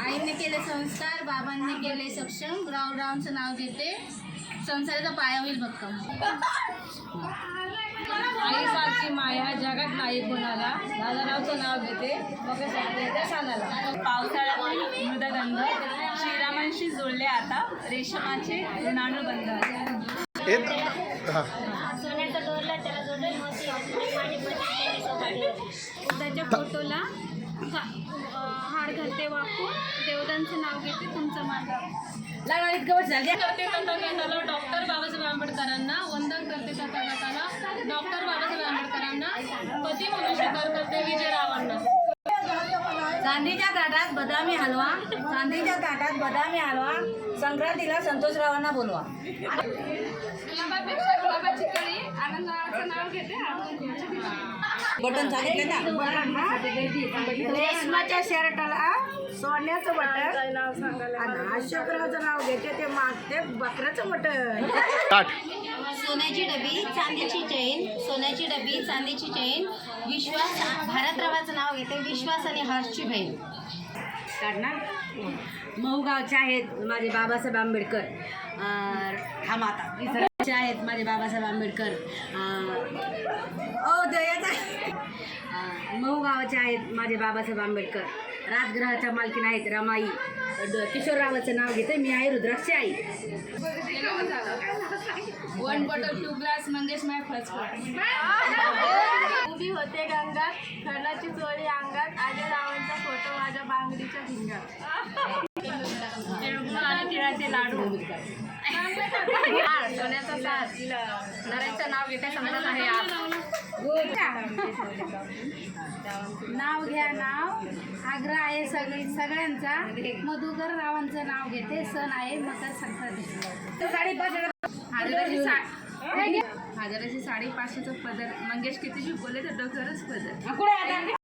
आईने केले संस्कार, बाबांनी केले सक्षम, रावरावांचं नाव घेते, संसाराचा पाया होईल भक्कम. आईसारखी माया जगात नाही कोणाला, दादारावचं नाव घेते मग सांगते सानाला. पावसाळ्यातील मृदगंध श्रीरामांशी जोडले आता रेशमाचे ऋणानुबंध. सोन्याचा दोरला त्याला जोडले मोती, माझे पती त्याच्या फोटोला हार घालते वापरून, देवदांचं नाव घेते तुमचं माझं. लागणार गवत झाले. करते तथागताला डॉक्टर बाबासाहेब आंबेडकरांना वंदन करते. तथागताला डॉक्टर बाबासाहेब आंबेडकरांना पती म्हणून स्वीकार करते विजयरावांना. चांदीच्या ताटात बदामी हलवा, चांदीच्या ताटात बदामी हलवा, संक्रांतीला संतोषरावांना बोलवा. गुलाबापेक्षा गुलाबाची कळी, आनंदाचं नाव घेते. बटन सांगितले ना. रेशमाच्या शर्टाला सोन्याचं बटन आणि अशोकरावचं नाव घेते ते मागते बकऱ्याचं बटन. सोन्याची डबी चांदीची चैन, सोन्याची डबी चांदीची चैन, विश्वास भारतरावाचं नाव घेते, विश्वास आणि हर्षची बहीण. काढणार. मऊगावचे आहेत माझे बाबासाहेब आंबेडकर. हा माता विसरायचे आहेत माझे बाबासाहेब आंबेडकर. मऊगावचे आहेत माझे बाबासाहेब आंबेडकर. राजगृहाच्या मालकीन आहेत रमाई. किशोररावाचं नाव घेते, मी आहे रुद्राक्षी आई. वन बॉटल 2 ग्लास मंगेश माय फर्स्ट उभी होते गंगात, कर्णाची चोळी अंगात, आले रावांचा फोटो माझ्या बांगडीच्या भिंगात. आणि तिळाचे लाडू. सोन्याचा साथ, नरेंद्रचं नाव घेते, समजत आहे नाव घ्या नाव, आग्रह आहे सगळ्यांचा, मधुकर रावांचं नाव घेते, सण आहे मकर संक्रांती. हजाराची साडी 500चं पदर, मंगेश किती शिकवले तर डोक्यावरच पदर.